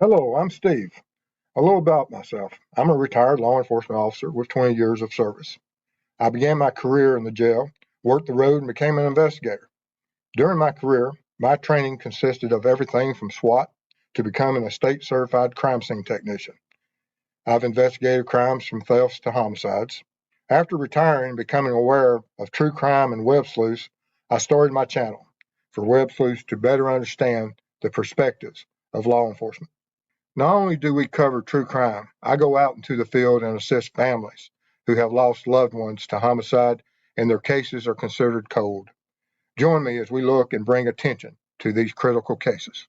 Hello, I'm Steve. A little about myself. I'm a retired law enforcement officer with 20 years of service. I began my career in the jail, worked the road, and became an investigator. During my career, my training consisted of everything from SWAT to becoming a state certified crime scene technician. I've investigated crimes from thefts to homicides. After retiring and becoming aware of true crime and web sleuths, I started my channel for web sleuths to better understand the perspectives of law enforcement. Not only do we cover true crime, I go out into the field and assist families who have lost loved ones to homicide and their cases are considered cold. Join me as we look and bring attention to these critical cases.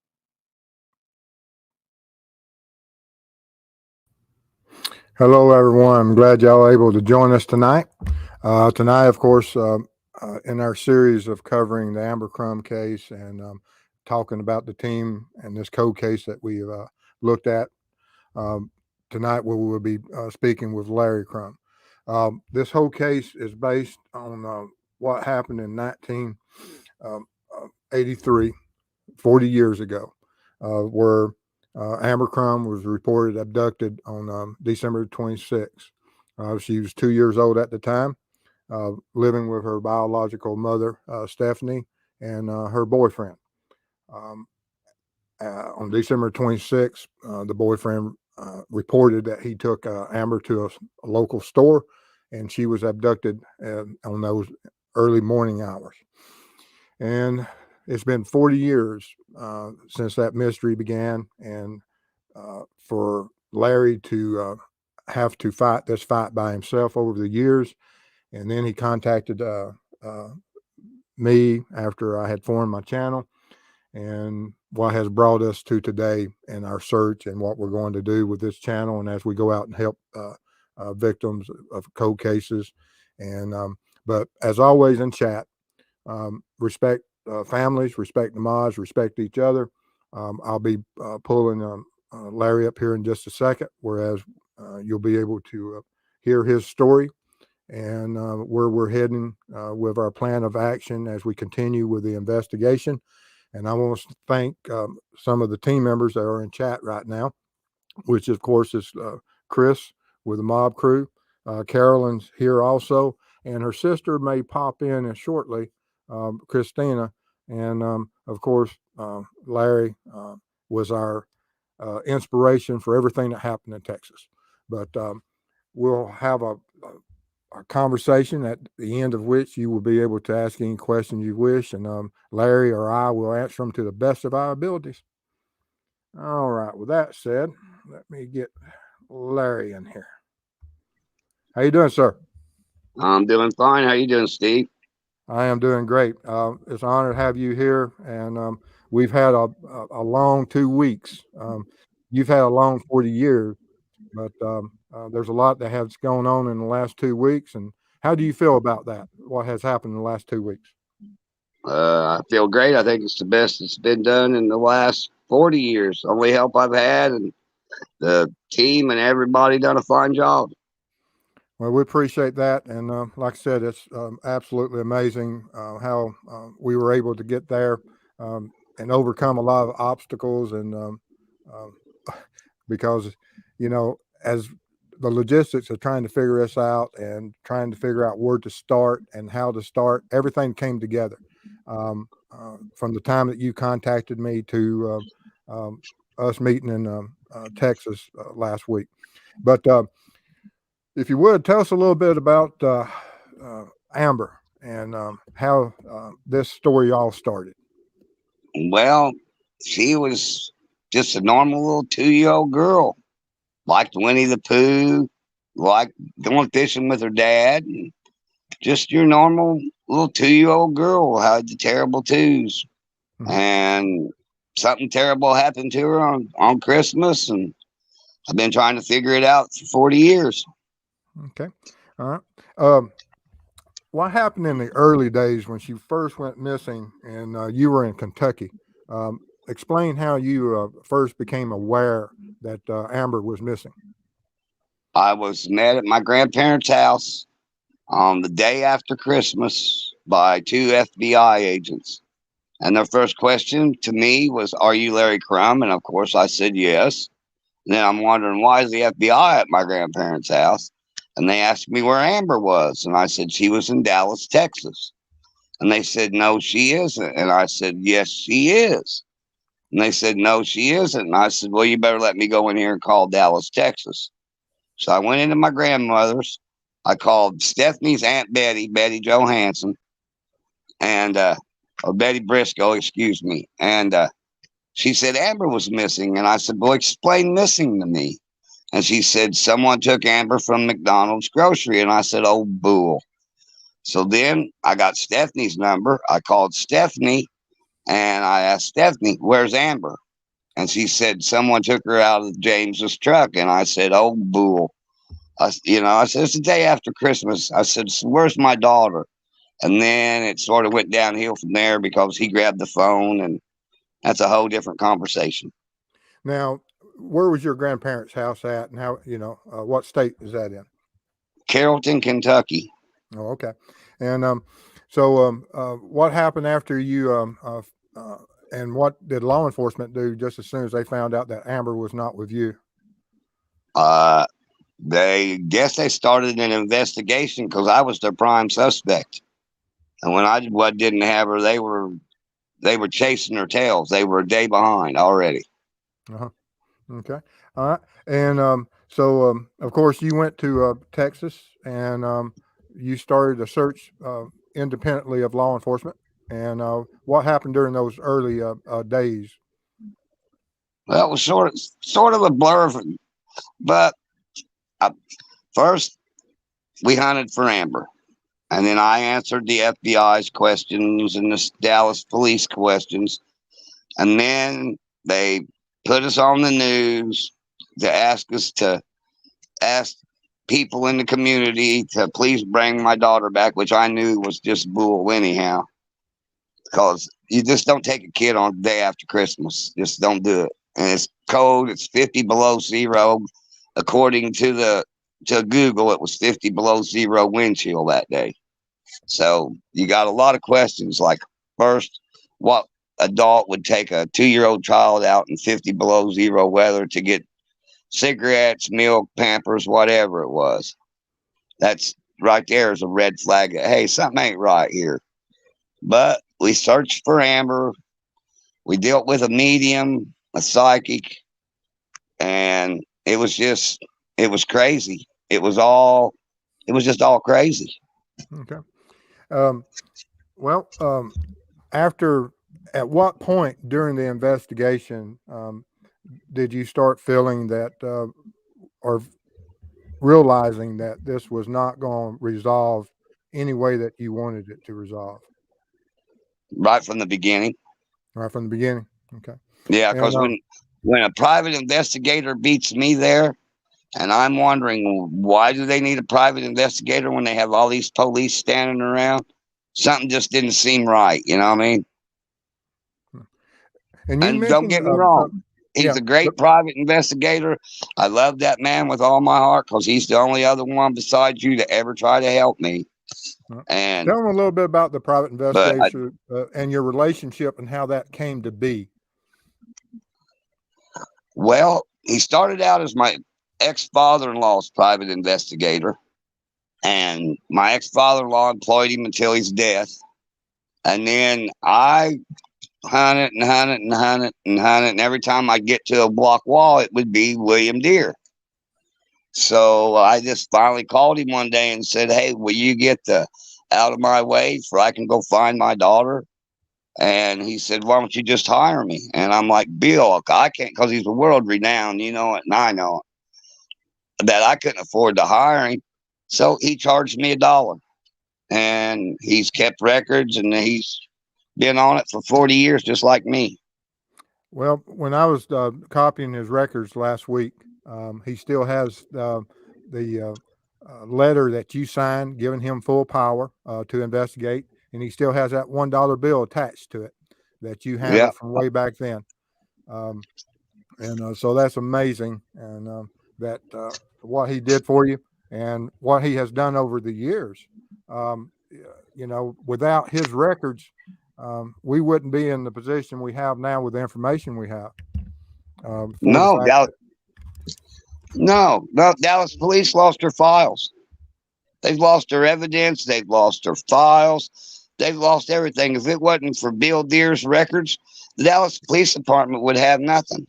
Hello, everyone. I'm glad y'all are able to join us tonight. Tonight, of course, in our series of covering the Amber Crum case and talking about the team and this code case that we've looked at. Tonight we will be speaking with Larry Crum. This whole case is based on what happened in 1983, 40 years ago, where Amber Crum was reported abducted on December 26th. She was 2 years old at the time, living with her biological mother, Stephanie, and her boyfriend. On December 26th, the boyfriend reported that he took Amber to a local store and she was abducted on those early morning hours. And it's been 40 years since that mystery began, and for Larry to have to fight this fight by himself over the years. And then he contacted me after I had formed my channel, and what has brought us to today in our search and what we're going to do with this channel. And as we go out and help victims of cold cases. And but as always in chat, respect families, respect the mods, respect each other. I'll be pulling Larry up here in just a second, whereas you'll be able to hear his story and where we're heading with our plan of action as we continue with the investigation. And I want to thank some of the team members that are in chat right now, which of course is Chris with the mob crew. Carolyn's here also, and her sister may pop in shortly, Christina. And of course, Larry was our inspiration for everything that happened in Texas. But we'll have a conversation at the end of which you will be able to ask any questions you wish, and Larry or I will answer them to the best of our abilities. All right, with that said, let me get Larry in here. How you doing, sir? I'm doing fine. How you doing, Steve? I am doing great. It's an honor to have you here, and we've had a long 2 weeks. You've had a long 40 years, but there's a lot that has gone on in the last 2 weeks. And how do you feel about that? What has happened in the last 2 weeks? I feel great. I think it's the best that's been done in the last 40 years. Only help I've had, and the team and everybody done a fine job. Well, we appreciate that. And like I said, it's absolutely amazing how we were able to get there and overcome a lot of obstacles. And because, as the logistics of trying to figure this out and trying to figure out where to start and how to start, everything came together from the time that you contacted me to us meeting in Texas last week. But if you would, tell us a little bit about Amber and how this story all started. Well, she was just a normal little 2-year-old girl. Liked Winnie the Pooh, liked going fishing with her dad. And just your normal little 2-year-old girl had the terrible twos. Mm-hmm. And something terrible happened to her on Christmas, and I've been trying to figure it out for 40 years. Okay. All right. What happened in the early days when she first went missing and you were in Kentucky? Explain how you first became aware that Amber was missing. I was met at my grandparents' house on the day after Christmas by 2 FBI agents. And their first question to me was, "Are you Larry Crum?" And of course, I said yes. And then I'm wondering, why is the FBI at my grandparents' house? And they asked me where Amber was. And I said, she was in Dallas, Texas. And they said, no, she isn't. And I said, yes, she is. And they said, no, she isn't. And I said, well, you better let me go in here and call Dallas, Texas. So I went into my grandmother's. I called Stephanie's Aunt Betty, Betty Johansson, and or Betty Briscoe, excuse me. And she said Amber was missing. And I said, well, explain missing to me. And she said, someone took Amber from McDonald's grocery. And I said, oh, bull. So then I got Stephanie's number. I called Stephanie and I asked Stephanie, where's Amber? And she said, someone took her out of James's truck. And I said, oh, bull. I said, it's the day after Christmas. I said, so where's my daughter? And then it sort of went downhill from there because he grabbed the phone, and that's a whole different conversation. Now, where was your grandparents' house at, and how, what state is that in? Carrollton, Kentucky. Oh, okay. And so what happened after you, and what did law enforcement do just as soon as they found out that Amber was not with you? They guess they started an investigation because I was their prime suspect. And when I didn't have her, they were chasing their tails. They were a day behind already. Uh-huh. Okay. All right. And so, of course, you went to Texas, and you started a search independently of law enforcement. And what happened during those early days? Well, it was sort of a blur, but first we hunted for Amber, and then I answered the FBI's questions and the Dallas police questions, and then they put us on the news to ask people in the community to please bring my daughter back, which I knew was just bull anyhow, because you just don't take a kid on the day after Christmas. Just don't do it. And it's cold. It's 50 below zero. According to Google, it was 50 below zero wind chill that day. So you got a lot of questions like, first, what adult would take a 2-year-old child out in 50 below zero weather to get cigarettes, milk, Pampers, whatever it was? That's right there is a red flag that, hey, something ain't right here. But we searched for Amber. We dealt with a medium, a psychic, and it was crazy. It was just all crazy. Okay. Well, at what point during the investigation did you start feeling that, or realizing that this was not going to resolve any way that you wanted it to resolve? Right from the beginning. Right from the beginning. Okay. Yeah, And because when a private investigator beats me there, and I'm wondering, why do they need a private investigator when they have all these police standing around? Something just didn't seem right. You know what I mean? and you And don't mentioned, get me wrong, he's yeah, a great private investigator. I love that man with all my heart because he's the only other one besides you to ever try to help me. And tell them a little bit about the private but investigation and your relationship and how that came to be. well, he started out as my ex-father-in-law's private investigator, and my ex-father-in-law employed him until his death. And then I hunted and hunted and hunted and hunted, and every time I get to a block wall, it would be William Deere. So I just finally called him one day and said, "Hey, will you get out of my way so I can go find my daughter?" And he said, "Why don't you just hire me?" And I'm like, "Bill, I can't," because he's a world renowned, you know it, and I know it, that I couldn't afford to hire him. So he charged me $1, and he's kept records, and he's been on it for 40 years, just like me. Well, when I was copying his records last week, he still has the letter that you signed giving him full power to investigate, and he still has that $1 bill attached to it that you Yeah. handled from way back then. Um, and so that's amazing, and that what he did for you and what he has done over the years. Without his records, we wouldn't be in the position we have now with the information we have. For the No, fact Dallas, that, no, Dallas police lost their files. They've lost their evidence. They've lost their files. They've lost everything. If it wasn't for Bill Deere's records, the Dallas Police Department would have nothing.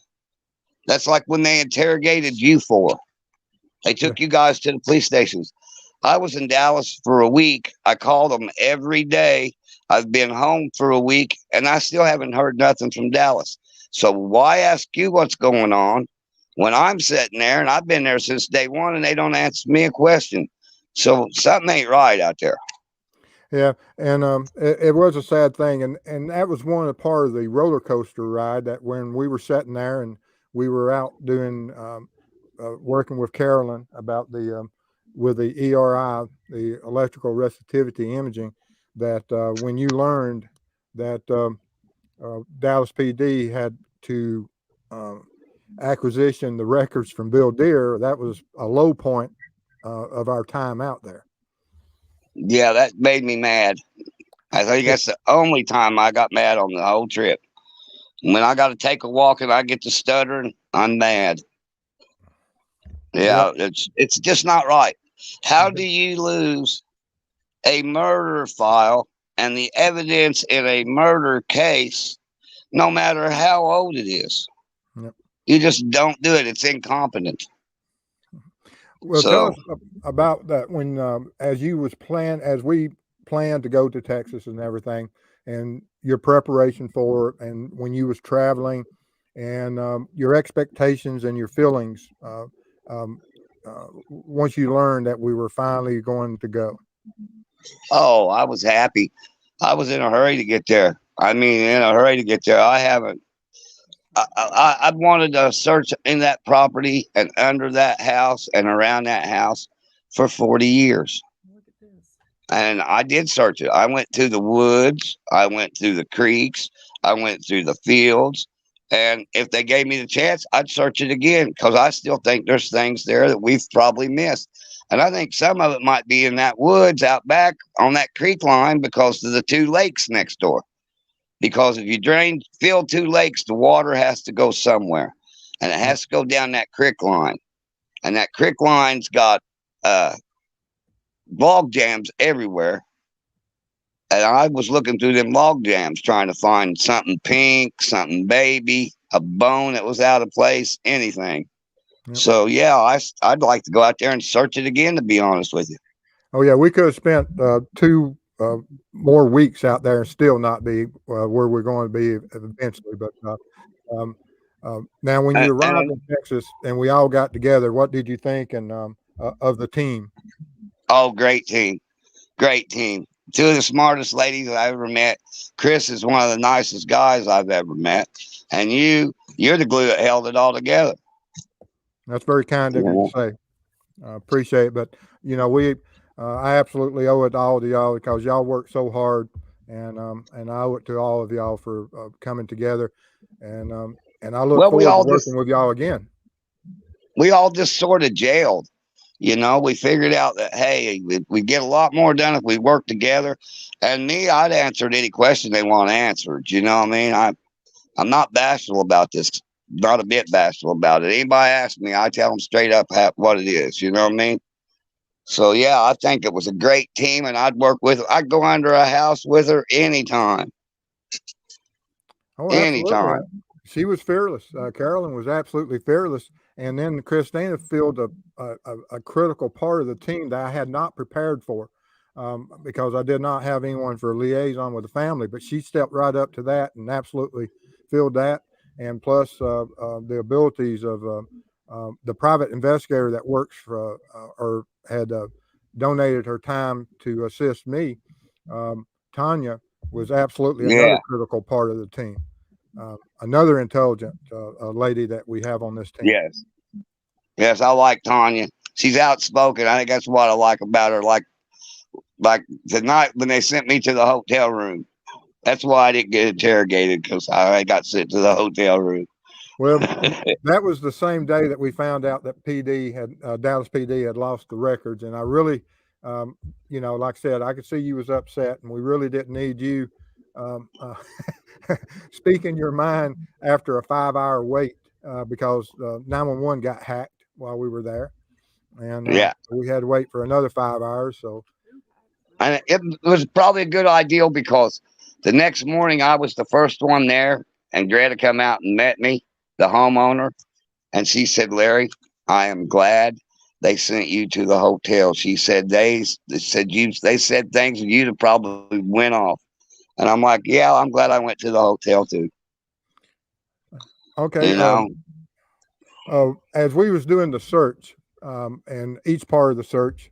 That's like when they interrogated you for. They yeah, took you guys to the police stations. I was in Dallas for a week. I called them every day. I've been home for a week and I still haven't heard nothing from Dallas. So why ask you what's going on when I'm sitting there and I've been there since day one and they don't answer me a question? So something ain't right out there. yeah, and it was a sad thing, and that was one of the part of the roller coaster ride that when we were sitting there and we were out doing working with Carolyn about the with the ERI, the electrical resistivity imaging, that when you learned that Dallas PD had to acquisition the records from Bill Deere, that was a low point of our time out there. Yeah, that made me mad. I think that's the only time I got mad on the whole trip. When I got to take a walk and I get to stuttering, I'm mad. Yep. Yeah, it's just not right. How do you lose a murder file and the evidence in a murder case, no matter how old it is? Yep. You just don't do it. It's incompetent. Well, tell So, us about that when, as you was as we planned to go to Texas and everything, and your preparation for it, and when you was traveling, and your expectations and your feelings um, once you learned that we were finally going to go. oh, I was happy. I was in a hurry to get there. I mean, in a hurry to get there. I haven't. I wanted to search in that property and under that house and around that house for 40 years. And I did search it. I went to the woods, I went through the creeks, I went through the fields. And if they gave me the chance, I'd search it again because I still think there's things there that we've probably missed. And I think some of it might be in that woods out back on that creek line because of the two lakes next door. Because if you fill two lakes, the water has to go somewhere, and it Yep. has to go down that creek line. And that creek line's got uh, log jams everywhere. And I was looking through them log jams trying to find something pink, something baby, a bone that was out of place, anything. Yep. So yeah, I'd like to go out there and search it again. To be honest with you. Oh yeah, we could have spent 2 more weeks out there and still not be where we're going to be eventually. But um, now, when you arrived And in Texas and we all got together, what did you think and of the team? oh, great team, great team. Two of the smartest ladies I ever met. Chris is one of the nicest guys I've ever met, and you're the glue that held it all together. That's very kind of you to Yeah. say. Appreciate it. But we I absolutely owe it all to y'all because y'all work so hard, and I owe it to all of y'all for coming together, and I look Well, forward to working with y'all again. we all just sort of jailed. We figured out that hey, we get a lot more done if we work together. And me, I'd answered any question they want answered. You know what I mean? I'm not bashful about this. Not a bit bashful about it. Anybody ask me, I tell them straight up what it is. You know what I mean? So yeah, I think it was a great team, and I'd work with her. I'd go under a house with her anytime, Oh, absolutely. anytime. She was fearless. Carolyn was absolutely fearless. And then Christina filled a critical part of the team that I had not prepared for because I did not have anyone for a liaison with the family. But she stepped right up to that and absolutely filled that. And plus the abilities of the private investigator that works for or had donated her time to assist me. Tanya was absolutely another Yeah. critical part of the team. Another intelligent lady that we have on this team. Yes. Yes. I like Tanya. She's outspoken. I think that's what I like about her. Like tonight when they sent me to the hotel room. That's why I didn't get interrogated because I got sent to the hotel room. Well, that was the same day that we found out that PD had Dallas PD had lost the records, and I really, like I said, I could see you was upset, and we really didn't need you um, uh, speaking your mind after a 5 hour wait because 911 got hacked while we were there, and Yeah. we had to wait for another 5 hours. So, And it was probably a good idea because the next morning I was the first one there, and Greta come out and met me, the homeowner, and she said, "Larry, I am glad they sent you to the hotel." She said they said things and you'd have probably went off. And I'm like, "Yeah, I'm glad I went to the hotel too." okay. You know, As we was doing the search, and each part of the search,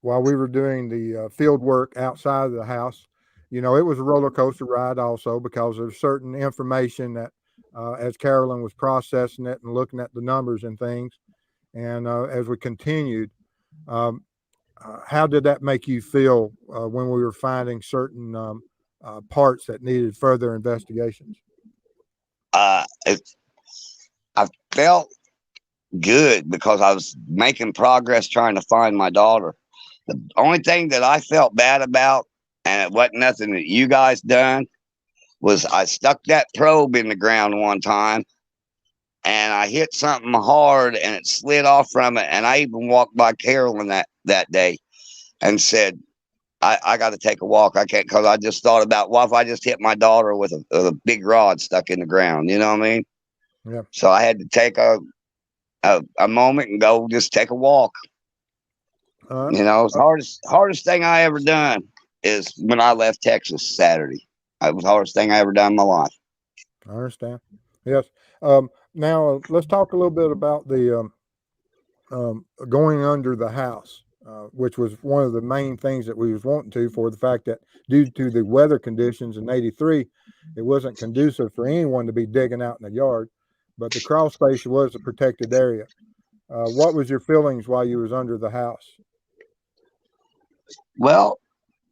while we were doing the field work outside of the house, it was a roller coaster ride also because there's certain information that, as Carolyn was processing it and looking at the numbers and things, and as we continued, um, how did that make you feel when we were finding certain parts that needed further investigations? it, I felt good because I was making progress trying to find my daughter. The only thing that I felt bad about, and it wasn't nothing that you guys done, was I stuck that probe in the ground one time and I hit something hard and it slid off from it. And I even walked by Carolyn that day and said, I got to take a walk. I can't, because I just thought about, what if I just hit my daughter with a big rod stuck in the ground? You know what I mean? Yeah. So I had to take a moment and go just take a walk. Uh, You know, it's the hardest thing I ever done is when I left Texas Saturday. It was the hardest thing I ever done in my life. I understand. Yes. Now let's talk a little bit about the going under the house, which was one of the main things that we was wanting to, for the fact that due to the weather conditions in '83, it wasn't conducive for anyone to be digging out in the yard. But the crawl space was a protected area. What was your feelings while you was under the house? Well,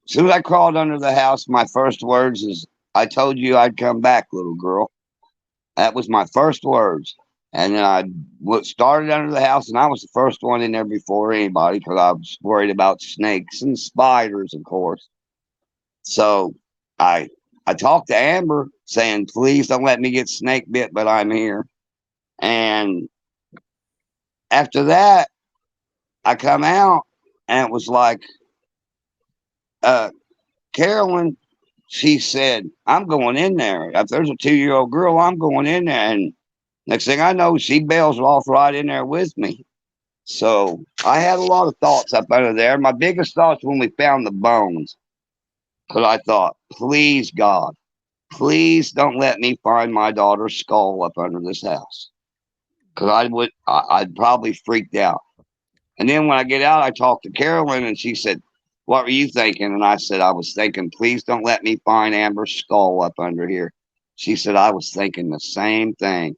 as soon as I crawled under the house, my first words is, "I told you I'd come back, little girl." That was my first words. And then started under the house, and I was the first one in there before anybody because I was worried about snakes and spiders, of course. So I I talked to Amber saying, "Please don't let me get snake bit, but I'm here." And after that, I come out, and it was like, uh, Carolyn, she said, "I'm going in there. If there's a 2-year-old girl, I'm going in there." And next thing I know, she bails off right in there with me. So I had a lot of thoughts up under there. My biggest thoughts when we found the bones, because I thought, please, God, please don't let me find my daughter's skull up under this house. Because I'd probably freaked out. And then when I get out, I talked to Carolyn and she said, "What were you thinking?" And I said, "I was thinking, please don't let me find Amber's skull up under here." She said, "I was thinking the same thing."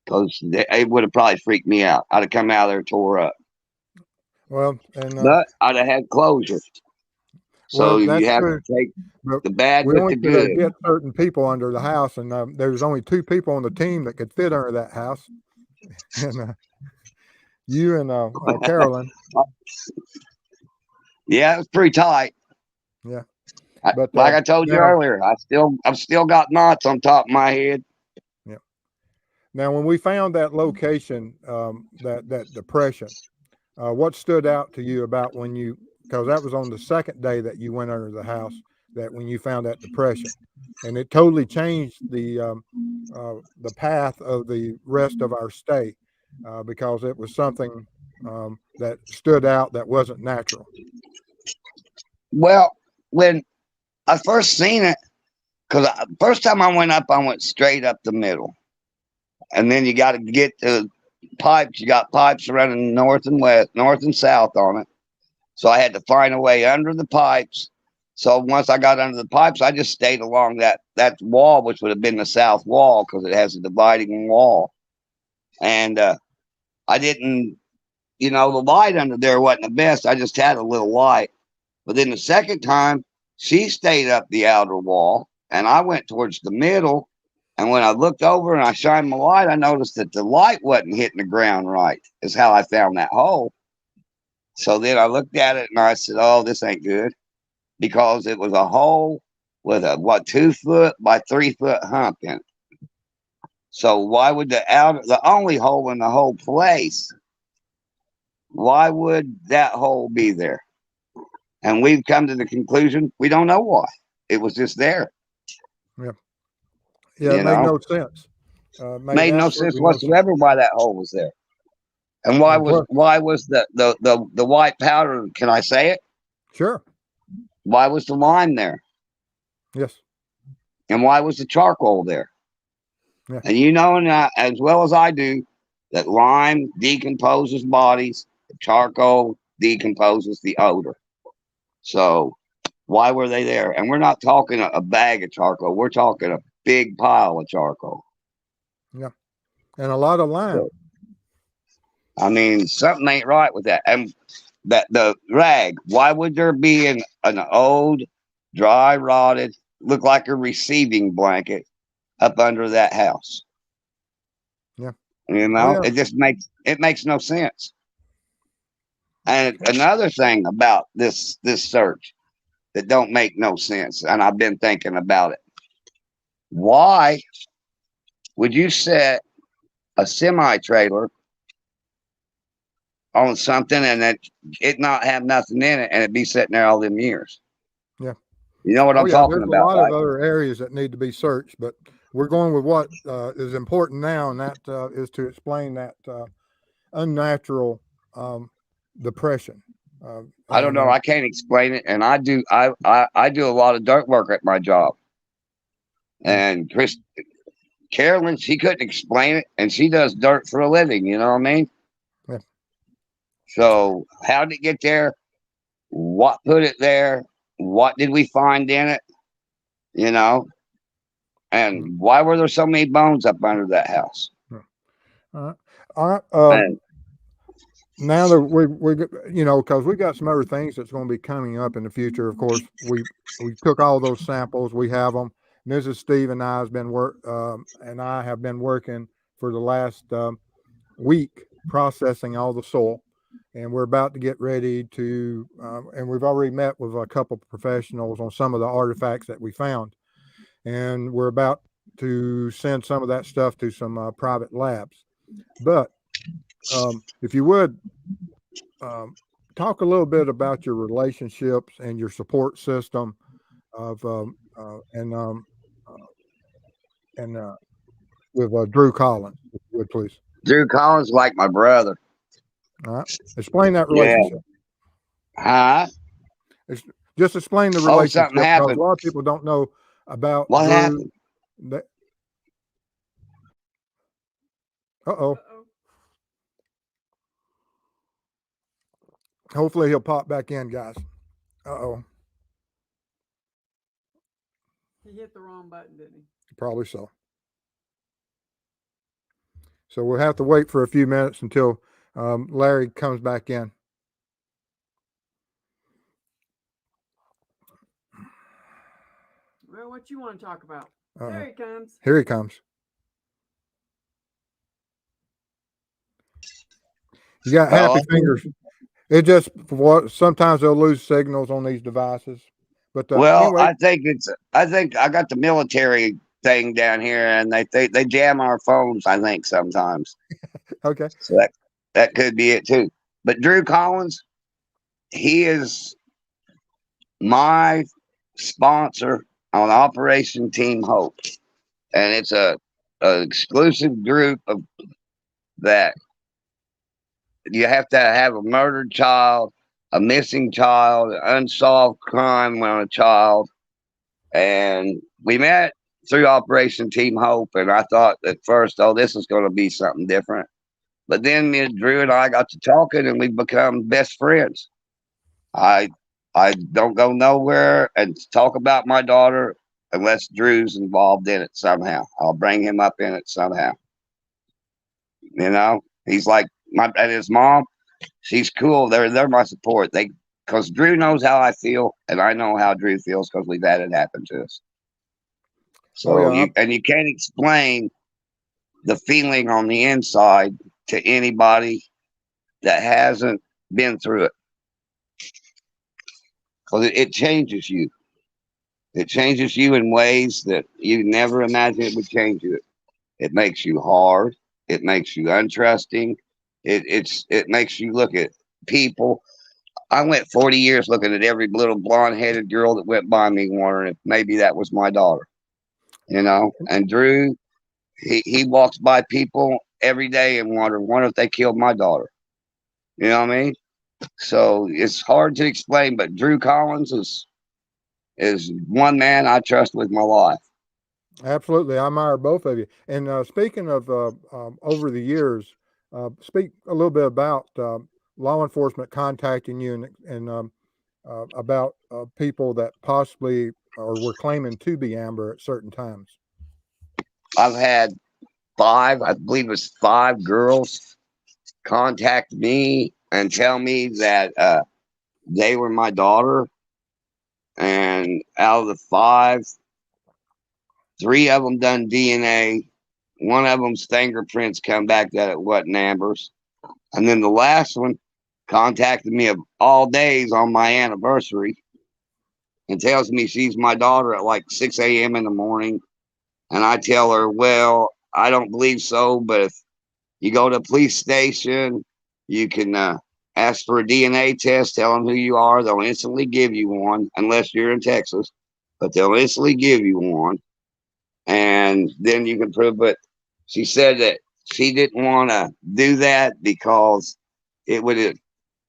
Because it would have probably freaked me out. I'd have come out of there tore up. Well, and But I'd have had closure. So well, you that's have true. to take But the bad we with only the could good. get certain people under the house, and there was only two people on the team that could fit under that house, and you and Carolyn. Yeah, it was pretty tight. Yeah, but Like I told you now, earlier, I've still got knots on top of my head. yeah. Now, when we found that location, that depression, what stood out to you about when you, because that was on the second day that you went under the house, that when you found that depression, and it totally changed the path of the rest of our stay, because it was something that stood out that wasn't natural. Well, when I first seen it, because first time I went up, I went straight up the middle, and then you got to get to pipes. You got pipes running north and west, north and south on it. So I had to find a way under the pipes. So once I got under the pipes, I just stayed along that wall, which would have been the south wall because it has a dividing wall. And I didn't, the light under there wasn't the best. I just had a little light. But then the second time, she stayed up the outer wall, and I went towards the middle. And when I looked over and I shined my light, I noticed that the light wasn't hitting the ground right. Is how I found that hole. So then I looked at it and I said, "Oh, this ain't good," because it was a hole with a what 2 foot by 3 foot hump in it. So why would the only hole in the whole place? Why would that hole be there? And we've come to the conclusion we don't know why. It was just there. Yeah. Yeah. It You made know, no sense. Made made no sense absolutely no sense. whatsoever why that hole was there. And And plus, why was the white powder? Can I say it? sure. Why was the lime there? Yes. And why was the charcoal there? Yeah. And you know, as well as I do, that lime decomposes bodies, charcoal decomposes the odor. So why were they there? And we're not talking a bag of charcoal. We're talking a big pile of charcoal. Yeah. And a lot of lime. So, I mean, something ain't right with that. And that the rag, why would there be an old, dry, rotted, look like a receiving blanket up under that house? Yeah. You Oh know, yeah. it makes no sense. And another thing about this search that don't make no sense, and I've been thinking about it. Why would you set a semi trailer on something and it not have nothing in it and it be sitting there all them years? Yeah. You know what Oh I'm yeah. talking There's a about, lot of right? other areas that need to be searched, but we're going with what is important now, and that is to explain that unnatural depression. I don't And know. I can't explain it, and I do a lot of dirt work at my job. yeah. And Carolyn, she couldn't explain it, and she does dirt for a living. You know what I mean? Yeah. So how did it get there? What put it there? What did we find in it? You know, Yeah. and why were there so many bones up under that house? Yeah. All right. And Now that we because we got some other things that's going to be coming up in the future. Of course, we took all those samples. We have them. Mrs. Steve and I have been working for the last week processing all the soil, and we're about to get ready to. And we've already met with a couple of professionals on some of the artifacts that we found, and we're about to send some of that stuff to some private labs. But if you would talk a little bit about your relationships and your support system of uh, and with Drew Collins, if you would please. Drew Collins, like my brother. All right, explain that Yeah. relationship. Huh? Ex- just explain the Oh, something relationship because a happened. lot of people don't know about What Drew. happened? Uh-oh. Hopefully he'll pop back in, guys. Uh-oh. He hit the wrong button, didn't he? Probably so. So we'll have to wait for a few minutes until Larry comes back in. Well, what you want to talk about? Uh-oh. There he comes. Here he comes. You got Well, happy fingers. It just sometimes they'll lose signals on these devices. But anyway, I think I got the military thing down here, and they jam our phones. I think sometimes, okay. so that could be it too. But Drew Collins, he is my sponsor on Operation Team Hope, and it's a exclusive group of that you have to have a murdered child, a missing child, an unsolved crime on a child. And we met through Operation Team Hope. And I thought at first, oh, this is going to be something different. But then me and Drew and I got to talking and we've become best friends. I I don't go nowhere and talk about my daughter unless Drew's involved in it somehow. I'll bring him up in it somehow. You know, he's like and his mom. She's cool. They're my support. Because Drew knows how I feel, and I know how Drew feels because we've had it happen to us. Oh So yeah. you can't explain the feeling on the inside to anybody that hasn't been through it because it changes you. It changes you in ways that you never imagined it would change you. It makes you hard. It makes you untrusting. It makes you look at people. I went 40 years looking at every little blonde-headed girl that went by me, wondering if maybe that was my daughter. You know, and Drew, he walks by people every day and wonder if they killed my daughter. You know what I mean? So it's hard to explain, but Drew Collins is one man I trust with my life. Absolutely, I admire both of you. And speaking of over the years, speak a little bit about law enforcement contacting you and about people that possibly or were claiming to be Amber at certain times. I've had five, I believe it was five girls contact me and tell me that they were my daughter. And out of the five, three of them done DNA. One of them's fingerprints come back that it wasn't Amber's. And then the last one contacted me of all days on my anniversary and tells me she's my daughter at like 6 a.m. in the morning. And I tell her, well, I don't believe so, but if you go to a police station, you can ask for a DNA test, tell them who you are. They'll instantly give you one, unless you're in Texas, but they'll instantly give you one. And then you can prove it. She said that she didn't want to do that because it would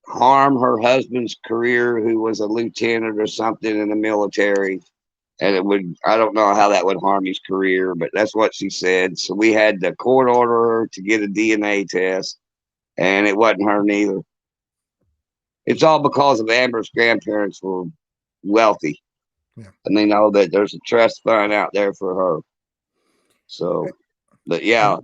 harm her husband's career, who was a lieutenant or something in the military. And it would, I don't know how that would harm his career, but that's what she said. So we had to court order her to get a DNA test, and it wasn't her neither. It's all because of Amber's grandparents were wealthy, Yeah. and they know that there's a trust fund out there for her. So, but yeah,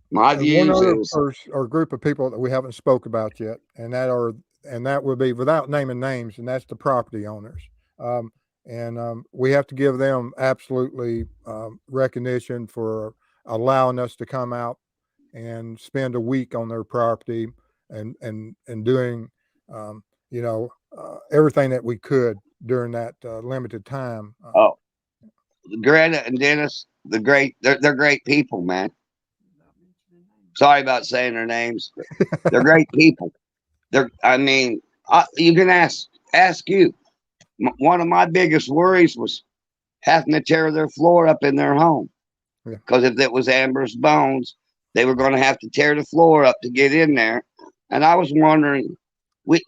my And one views other is, or group of people that we haven't spoke about yet, and that would be without naming names, and that's the property owners. Um, and we have to give them absolutely recognition for allowing us to come out and spend a week on their property and doing everything that we could during that limited time. oh, Greta and Dennis, they're great people, man. Sorry about saying their names, but they're great people. I mean, you can ask you. One of my biggest worries was having to tear their floor up in their home, Yeah. because if it was Amber's bones, they were going to have to tear the floor up to get in there. And I was wondering, we've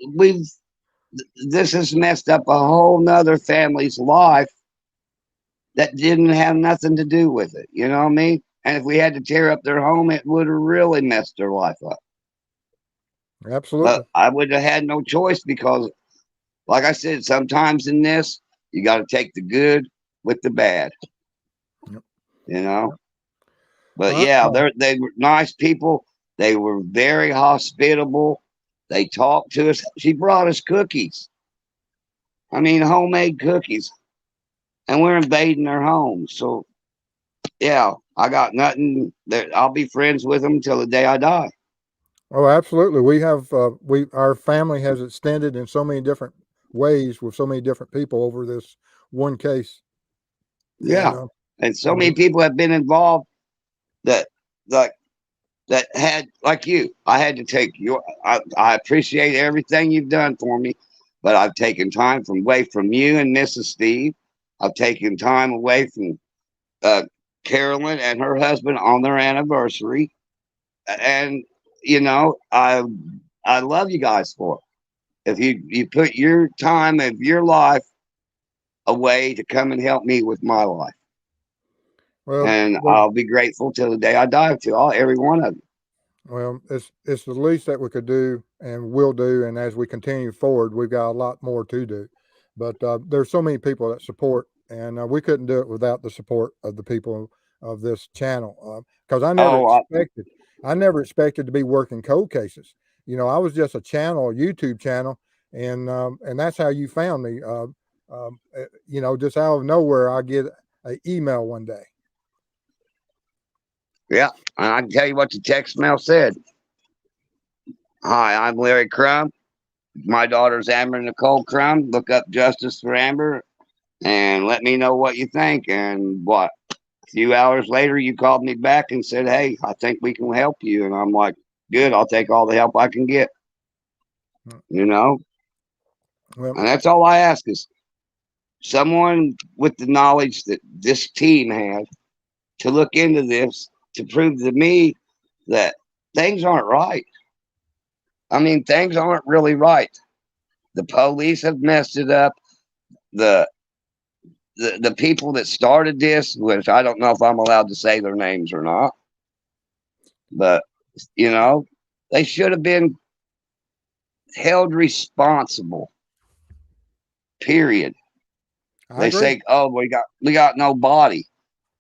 this has messed up a whole nother family's life that didn't have nothing to do with it. You know what I mean? And if we had to tear up their home, it would have really messed their life up. Absolutely. But I would have had no choice because, like I said, sometimes in this, you got to take the good with the bad. Yep. You know? Yep. But yeah, they were nice people. They were very hospitable. They talked to us. She brought us cookies. I mean, homemade cookies. And we're invading their home. So yeah, I got nothing. I'll be friends with them till the day I die. Oh, absolutely. We have our family has extended in so many different ways with so many different people over this one case, and Yeah, and so and many people have been involved that like that had like you. I had to take your. I appreciate everything you've done for me, but I've taken time away from you and Mrs. Steve. I've taken time away from uh, Carolyn and her husband on their anniversary, and you know I love you guys for it. If you put your time of your life away to come and help me with my life, well, and I'll be grateful till the day I die to every one of you. well, it's the least that we could do and will do, and as we continue forward, we've got a lot more to do. But there's so many people that support, and we couldn't do it without the support of the people of this channel. Because Oh, I never expected to be working cold cases. I was just a channel, a YouTube channel, and that's how you found me. Just out of nowhere, I get an email one day. yeah, and I can tell you what the text mail said. Hi, I'm Larry Crum. My daughter's Amber Nicole Crum. Look up Justice for Amber. and let me know what you think. And what, a few hours later, you called me back and said, "Hey, I think we can help you." And I'm like, "Good, I'll take all the help I can get." Mm. You know, Well, and that's all I ask is someone with the knowledge that this team has to look into this to prove to me that things aren't right. I mean, things aren't really right. The police have messed it up. The the people that started this, which I don't know if I'm allowed to say their names or not, but you know, they should have been held responsible. Period. I They agree. say, "Oh, we got no body,"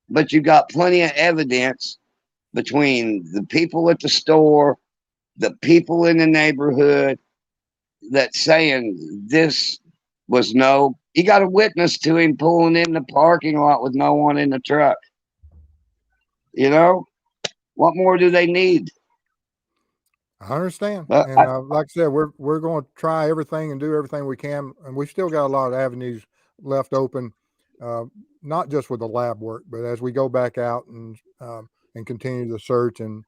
but you got plenty of evidence between the people at the store, the people in the neighborhood, that saying this was no. You got a witness to him pulling in the parking lot with no one in the truck. You know, what more do they need? I understand, But and like I said, we're going to try everything and do everything we can, and we still got a lot of avenues left open, uh, not just with the lab work, but as we go back out and continue the search and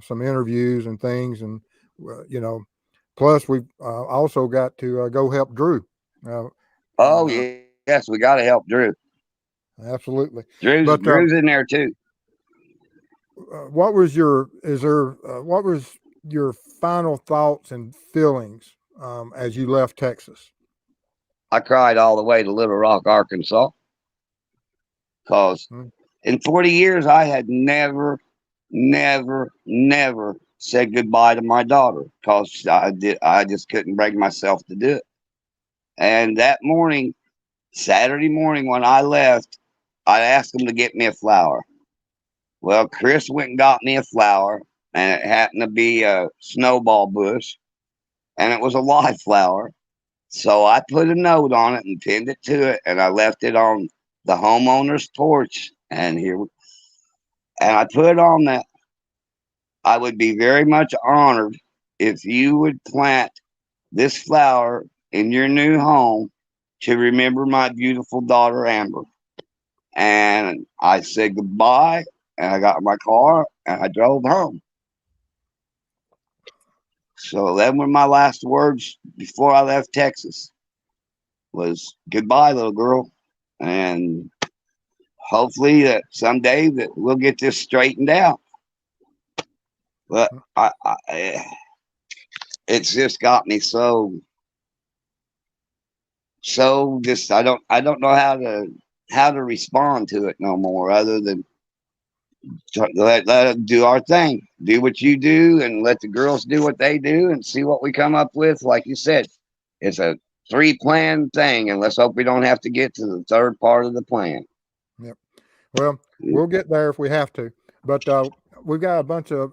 some interviews and things, and you know, plus we've also got to go help Drew, uh, oh and yes, we got to help Drew. absolutely. Drew's But Drew's in there too. what was your what was your final thoughts and feelings as you left Texas? I cried all the way to Little Rock, Arkansas, because Hmm. in 40 years I had never said goodbye to my daughter because I just couldn't bring myself to do it. And that morning, Saturday morning when I left, I asked them to get me a flower. Well, Chris went and got me a flower, and it happened to be a snowball bush, and it was a live flower. So I put a note on it and pinned it to it, and I left it on the homeowner's porch. And I put on that I would be very much honored if you would plant this flower in your new home to remember my beautiful daughter Amber. And I said goodbye, and I got in my car and I drove home. So that were my last words before I left Texas was goodbye, little girl. And hopefully that someday that we'll get this straightened out. But it's just got me so just I don't know how to respond to it no more other than let it do our thing, do what you do, and let the girls do what they do, and see what we come up with. Like you said, it's a three-plan thing, and let's hope we don't have to get to the third part of the plan. Yep. Well, we'll get there if we have to. But we've got a bunch of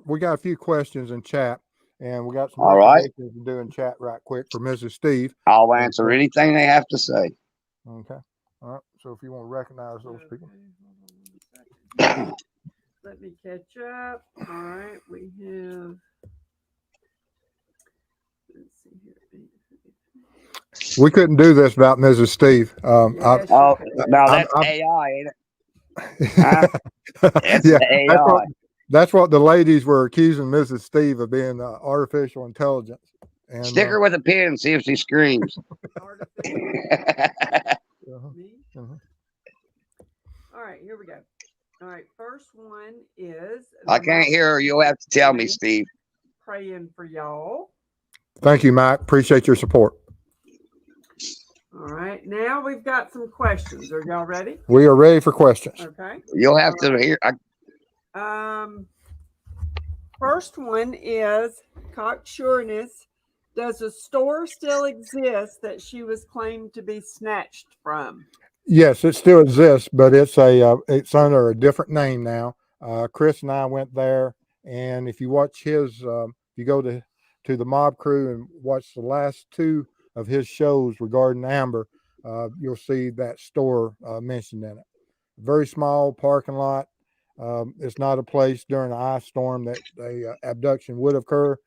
we got a few questions in chat, and we got some All right, recognitions to do in chat right quick for Mrs. Steve. I'll And answer so, anything they have to say. okay, all right. So if you want to recognize those Okay, people, hold on 1 second. Let me catch up. All right, we have. Let's see here. we couldn't do this without Mrs. Steve. Yes, you Oh, could. now I'm, that's I'm AI, ain't it? Huh? That's yeah, the that's what AI. the ladies were accusing Mrs. Steve of being artificial intelligence, and Stick her with a pin, see if she screams. Artificial. uh-huh, Me? uh-huh. All right, here we go. All right, first one is I the can't mom hear her. You'll have to tell me, Steve. praying for y'all. Thank you, Mike. Appreciate your support. All right, now we've got some questions. Are y'all ready? We are ready for questions. Okay. You'll All have to hear. right. First one is cocksureness. Does a store still exist that she was claimed to be snatched from? Yes, it still exists, but it's under a different name now. Chris and I went there, and if you watch if you go to the Mob Crew and watch the last two of his shows regarding Amber, you'll see that store mentioned in it. Very small parking lot. It's not a place during an ice storm that a abduction would occur,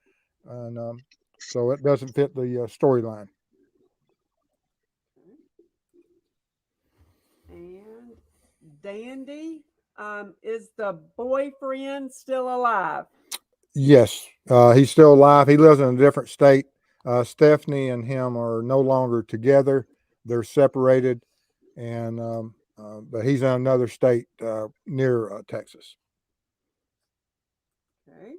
and so it doesn't fit the storyline. And Dandy, is the boyfriend still alive? Yes, he's still alive. He lives in a different state. Stephanie and him are no longer together. They're separated, and but he's in another state near Texas. Okay.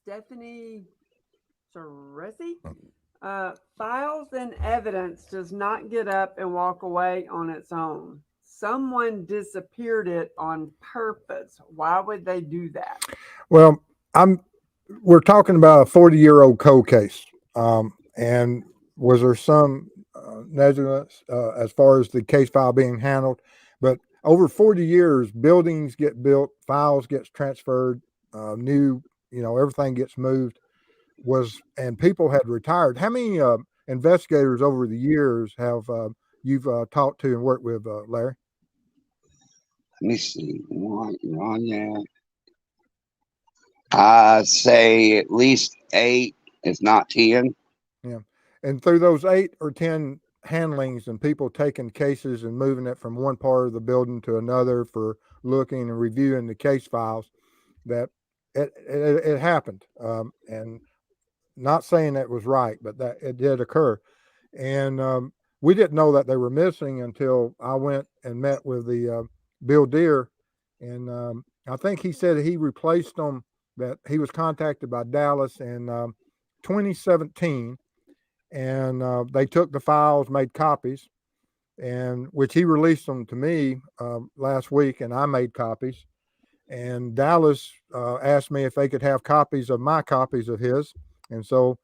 Stephanie Ceresi, files and evidence does not get up and walk away on its own. Someone disappeared it on purpose. Why would they do that? Well, we're talking about a 40-year-old cold case, and was there some negligence as far as the case file being handled? But over 40 years, buildings get built, files gets transferred, new, everything gets moved. And people had retired. How many investigators over the years have you've talked to and worked with, Larry? Let me see. One, yeah. I say at least 8, if not 10. Yeah. And through those 8 or 10 handlings and people taking cases and moving it from one part of the building to another for looking and reviewing the case files, that it happened. And not saying that was right, but that it did occur. And we didn't know that they were missing until I went and met with the Bill Deere. And I think he said he replaced them, that he was contacted by Dallas in 2017. And they took the files, made copies, and which he released them to me last week, and I made copies. And Dallas asked me if they could have copies of my copies of his. And so,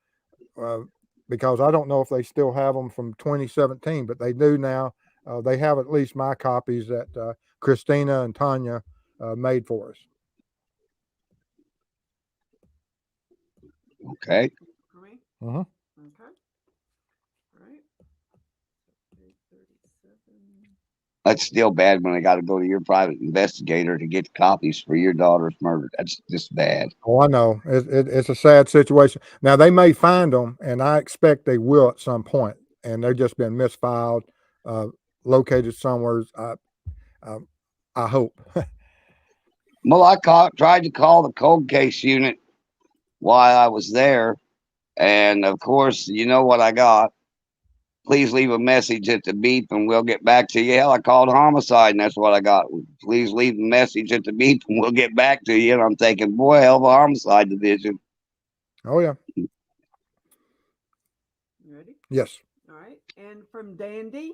because I don't know if they still have them from 2017, but they do now. They have at least my copies that Christina and Tanya made for us. Okay. For me? Uh-huh. Okay. All right. 837. That's still bad when I got to go to your private investigator to get copies for your daughter's murder. That's just bad. Oh, I know. It's a sad situation. Now, they may find them, and I expect they will at some point, and they've just been misfiled, located somewhere. I hope. Well, tried to call the cold case unit while I was there. And of course, you know what I got. Please leave a message at the beep and we'll get back to you. Hell, I called homicide and that's what I got. Please leave a message at the beep and we'll get back to you. And I'm thinking, boy, hell of a homicide division. Oh, yeah. You ready? Yes. All right. And from Dandy,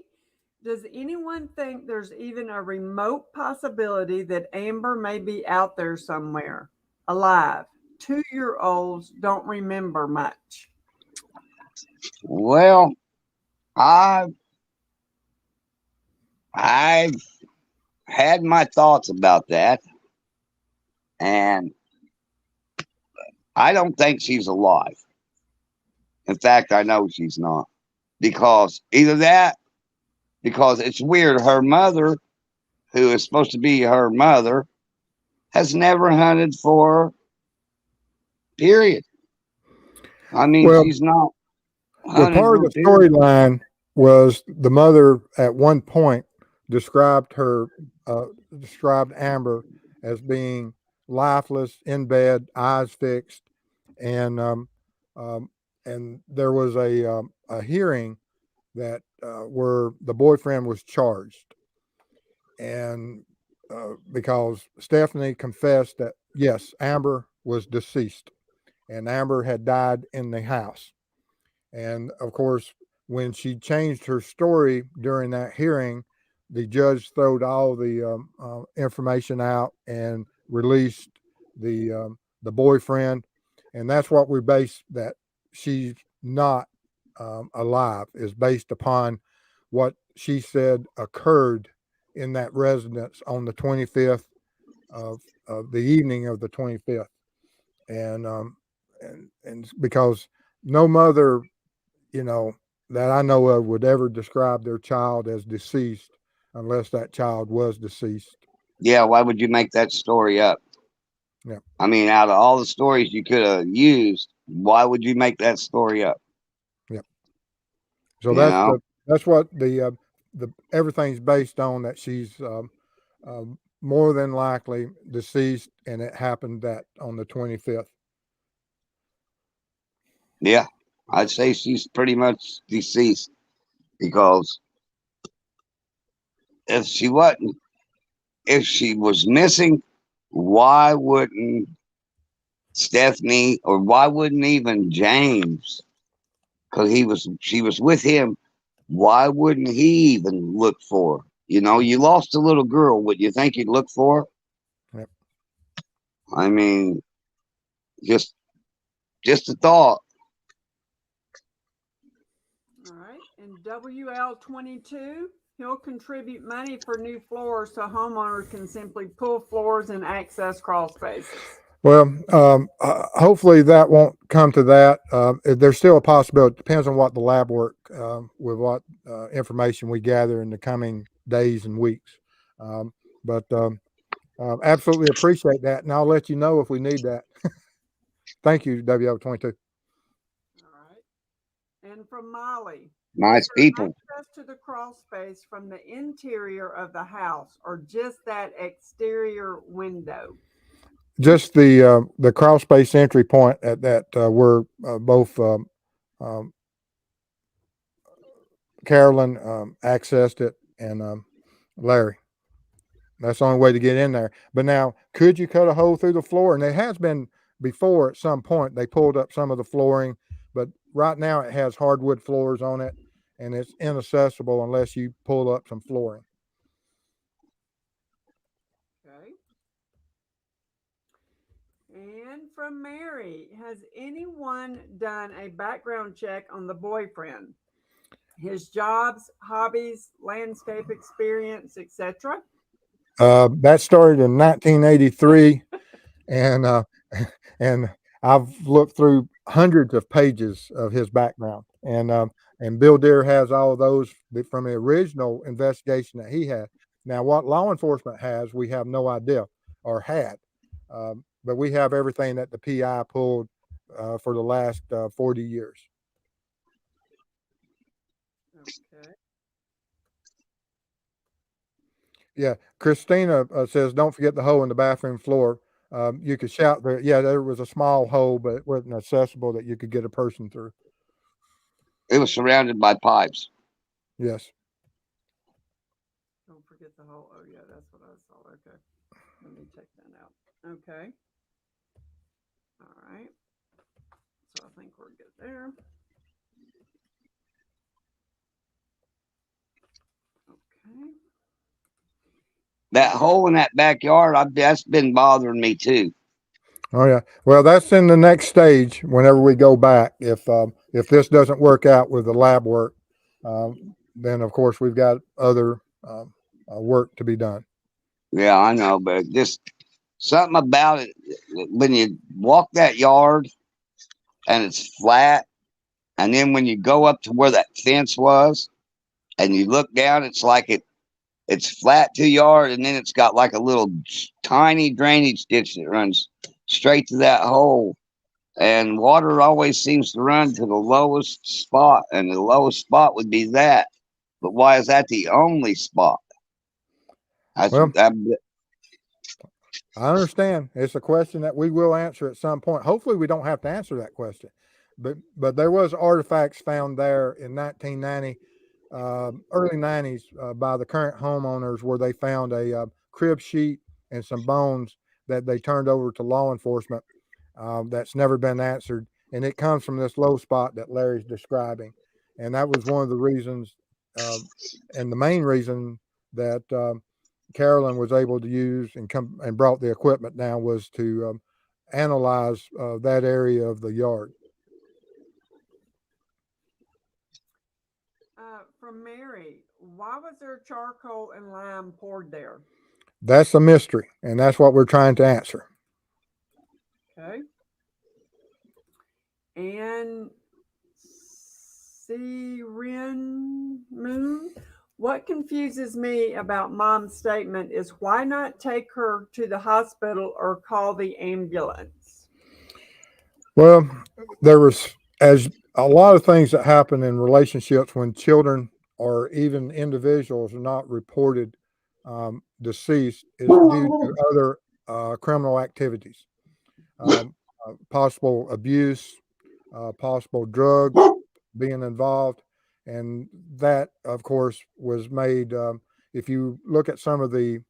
does anyone think there's even a remote possibility that Amber may be out there somewhere, alive? 2-year-olds don't remember much. Well, I've had my thoughts about that. And I don't think she's alive. In fact, I know she's not. Because either that, because it's weird, her mother, who is supposed to be her mother, has never hunted for her, period. I mean, Well, she's not well, hunted part of for, the period. storyline was the mother at one point described Amber as being lifeless in bed, eyes fixed, and and there was a hearing that where the boyfriend was charged, and because Stephanie confessed that yes, Amber was deceased, and Amber had died in the house. And of course, when she changed her story during that hearing, the judge throwed all the information out and released the boyfriend, and that's what we base that she's not alive is based upon what she said occurred in that residence on the 25th of the evening of the 25th, and because no mother, that I know of would ever describe their child as deceased unless that child was deceased. Yeah, why would you make that story up? Yeah. I mean, out of all the stories you could have used, why would you make that story up? Yeah. So You that's know? That's what the everything's based on, that she's more than likely deceased, and it happened that on the 25th. Yeah, I'd say she's pretty much deceased because if she wasn't, if she was missing, why wouldn't Stephanie, or why wouldn't even James, because she was with him, why wouldn't he even look for her? You know, you lost a little girl. Would you think he'd look for her? Yep. I mean, just just a thought. All right. And WL22, he'll contribute money for new floors so homeowners can simply pull floors and access crawl spaces. Well, hopefully that won't come to that. There's still a possibility. It depends on what the lab work, with what information we gather in the coming days and weeks. But absolutely appreciate that, and I'll let you know if we need that. Thank you, WL22. All right. And from Molly, Nice is there people. access to the crawl space from the interior of the house or just that exterior window? Just the crawl space entry point at that where both Carolyn accessed it, and Larry. That's the only way to get in there. But now, could you cut a hole through the floor? And it has been before at some point. They pulled up some of the flooring, but right now it has hardwood floors on it, and it's inaccessible unless you pull up some flooring. Okay. And from Mary, has anyone done a background check on the boyfriend? His jobs, hobbies, landscape experience, etc. That started in 1983, and and I've looked through hundreds of pages of his background, and Bill Deere has all of those from the original investigation that he had. Now, what law enforcement has, we have no idea, or had, but we have everything that the PI pulled for the last 40 years. Okay. Yeah, Christina says, "Don't forget the hole in the bathroom floor." You could shout there. Yeah, there was a small hole, but it wasn't accessible that you could get a person through. It was surrounded by pipes. Yes. Don't forget the whole. Oh, yeah, that's what I saw. Okay. Let me check that out. Okay. All right. So I think we're good there. Okay. That hole in that backyard, that's been bothering me too. Oh yeah. Well, that's in the next stage. Whenever we go back, if this doesn't work out with the lab work, then of course we've got other work to be done. Yeah, I know, but just something about it when you walk that yard and it's flat, and then when you go up to where that fence was and you look down, it's like it's flat 2 yard, and then it's got like a little tiny drainage ditch that runs straight to that hole. And water always seems to run to the lowest spot, and the lowest spot would be that. But why is that the only spot? That's Well, that, I understand. It's a question that we will answer at some point. Hopefully, we don't have to answer that question. But there was artifacts found there in 1990, early 90s, by the current homeowners, where they found a crib sheet and some bones that they turned over to law enforcement. That's never been answered, and it comes from this low spot that Larry's describing, and that was one of the reasons, and the main reason that Carolyn was able to use and come and brought the equipment down was to analyze that area of the yard. From Mary, why was there charcoal and lime poured there? That's a mystery, and that's what we're trying to answer. Okay. And Siren Moon, what confuses me about Mom's statement is why not take her to the hospital or call the ambulance? Well, there was, as a lot of things that happen in relationships when children or even individuals not reported deceased is due to other criminal activities, possible abuse, possible drugs being involved. And that, of course, was made. If you look at some of the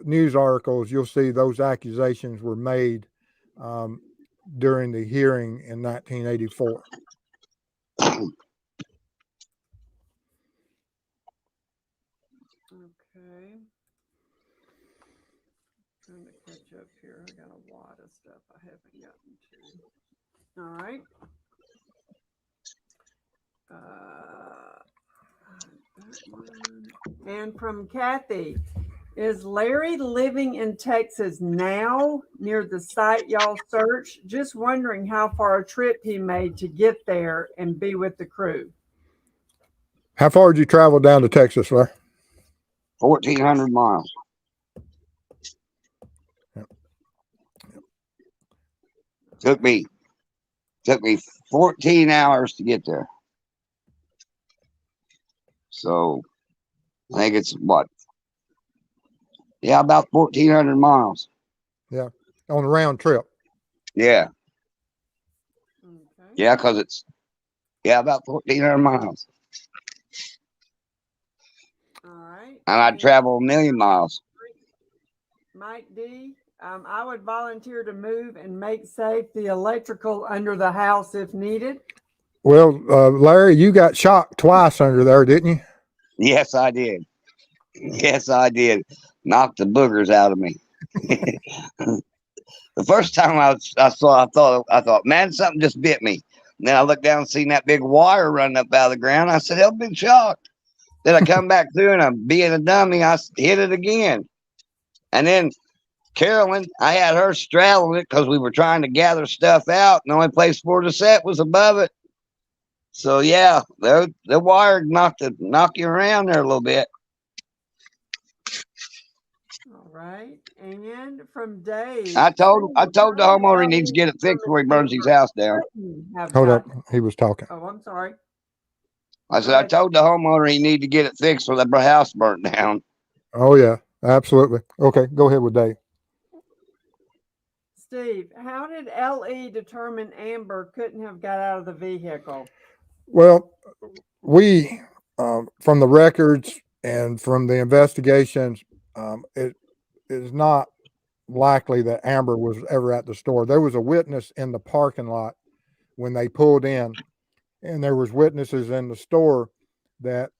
news articles, you'll see those accusations were made during the hearing in 1984. Okay. Trying to catch up here. I got a lot of stuff I haven't gotten to. All right. That one. And from Kathy, is Larry living in Texas now near the site y'all searched? Just wondering how far a trip he made to get there and be with the crew. How far did you travel down to Texas, Larry? 1,400 miles. Took me 14 hours to get there. So I think it's what? Yeah, about 1,400 miles. Yeah, on a round trip. Yeah. Okay. Yeah, because it's about 1,400 miles. All right. And I travel 1,000,000 miles. Mike D, I would volunteer to move and make safe the electrical under the house if needed. Well, Larry, you got shocked twice under there, didn't you? Yes, I did. Yes, I did. Knocked the boogers out of me. The first time I thought, man, something just bit me. And then I looked down and seen that big wire running up out of the ground. I said, I've been shocked. Then I come back through and I'm being a dummy. I hit it again. And then Carolyn, I had her straddling it because we were trying to gather stuff out. And the only place for her to set was above it. So yeah, the wire knock you around there a little bit. All right. And from Dave. I told the homeowner he needs to get it fixed before he burns his house down. Hold up, he was talking. Oh, I'm sorry. I said, I told the homeowner he need to get it fixed before the house burnt down. Oh yeah, absolutely. Okay, go ahead with Dave. Steve, how did LE determine Amber couldn't have got out of the vehicle? Well, we, from the records and from the investigations, it is not likely that Amber was ever at the store. There was a witness in the parking lot when they pulled in, and there was witnesses in the store that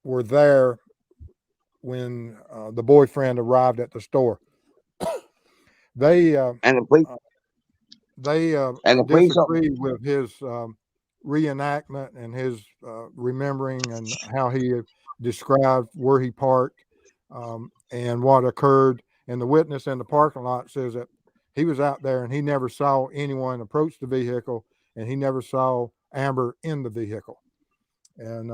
were there when the boyfriend arrived at the store. They disagreed with his reenactment and his remembering and how he described where he parked and what occurred. And the witness in the parking lot says that he was out there and he never saw anyone approach the vehicle, and he never saw Amber in the vehicle. And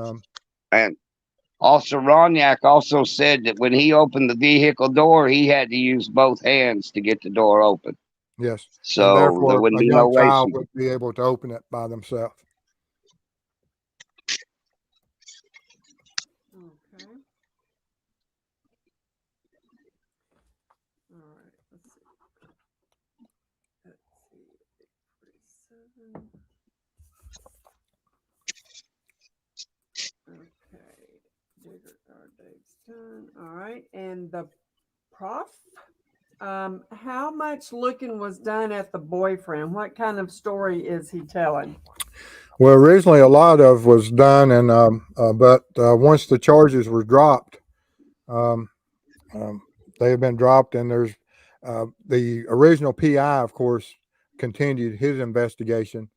Officer Ronyak also said that when he opened the vehicle door, he had to use both hands to get the door open. Yes. So and therefore, there wouldn't a be young no child racing. would be able to open it by themselves. Okay. All right. Let's see. 47. Okay. Digger guard Dave's done. All right. And the prof, how much looking was done at the boyfriend? What kind of story is he telling? Well, originally a lot of was done, and but once the charges were dropped, they have been dropped, and there's the original PI, of course, continued his investigation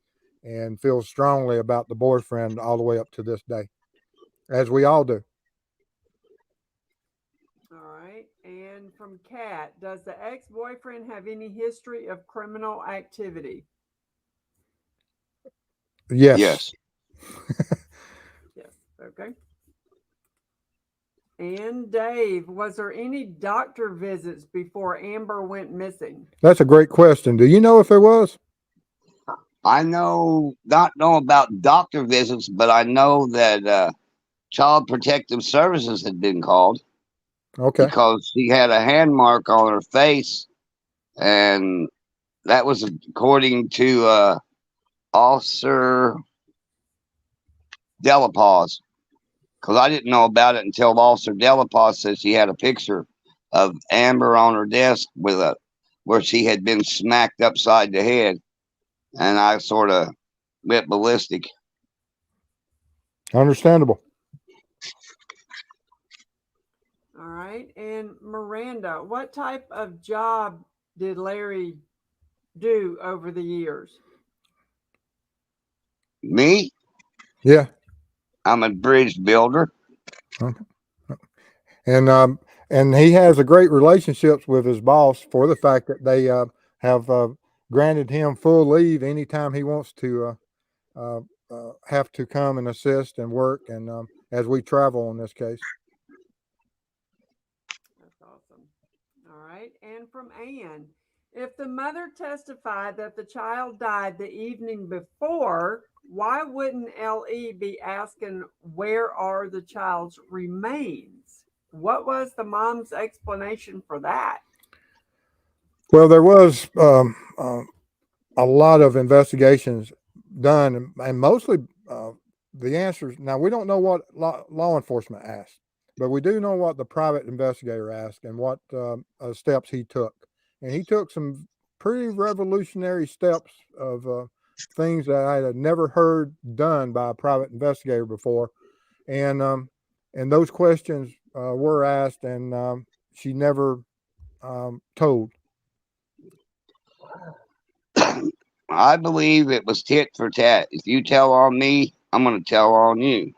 and feels strongly about the boyfriend all the way up to this day, as we all do. All right. And from Kat, does the ex-boyfriend have any history of criminal activity? Yes. Yes. Yes. Okay. And Dave, was there any doctor visits before Amber went missing? That's a great question. Do you know if there was? I not know about doctor visits, but I know that Child Protective Services had been called Okay. because she had a hand mark on her face, and that was according to Officer Delapause. Because I didn't know about it until Officer Delapause said she had a picture of Amber on her desk with where she had been smacked upside the head, and I sort of went ballistic. Understandable. All right. And Miranda, what type of job did Larry do over the years? Me, Yeah. I'm a bridge builder. Okay. And he has a great relationships with his boss for the fact that they have granted him full leave anytime he wants to have to come and assist and work and as we travel in this case. That's awesome. All right. And from Anne, if the mother testified that the child died the evening before, why wouldn't LE be asking where are the child's remains? What was the mom's explanation for that? Well, there was a lot of investigations done, and mostly the answers. Now we don't know what law enforcement asked, but we do know what the private investigator asked and what steps he took. And he took some pretty revolutionary steps of things that I had never heard done by a private investigator before. And those questions were asked, and she never told. I believe it was tit for tat. If you tell on me, I'm going to tell on you.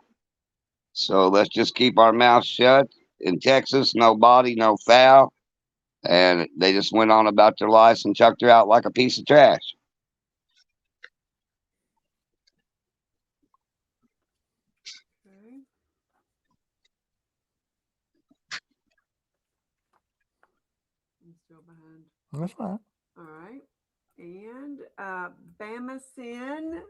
So let's just keep our mouths shut. In Texas, no body, no foul. And they just went on about their lives and chucked her out like a piece of trash. Okay. I'm still behind. That's right. All right. And Bamasin,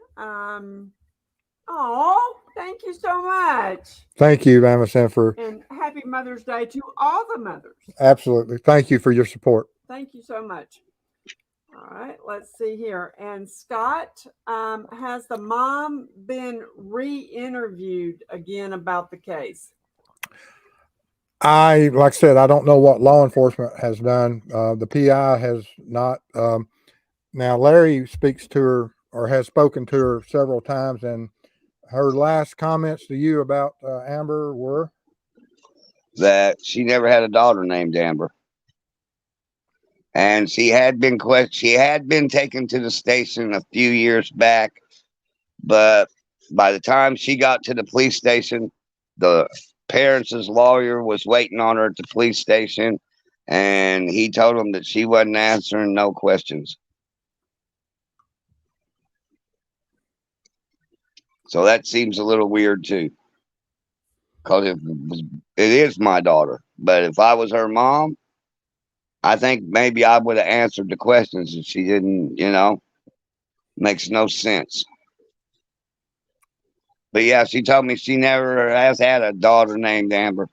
oh, thank you so much. Thank you, Amazon, for And happy Mother's Day to all the mothers. absolutely. Thank you for your support. Thank you so much. All right, let's see here. And Scott, has the mom been re interviewed again about the case? Like I said, I don't know what law enforcement has done. The PI has not. Now, Larry speaks to her or has spoken to her several times, and her last comments to you about Amber were That she never had a daughter named Amber. And she had been taken to the station a few years back, but by the time she got to the police station, the parents' lawyer was waiting on her at the police station, and he told them that she wasn't answering no questions. So that seems a little weird too, because it is my daughter. But if I was her mom, I think maybe I would have answered the questions, and she didn't. Makes no sense. But yeah, she told me she never has had a daughter named Amber.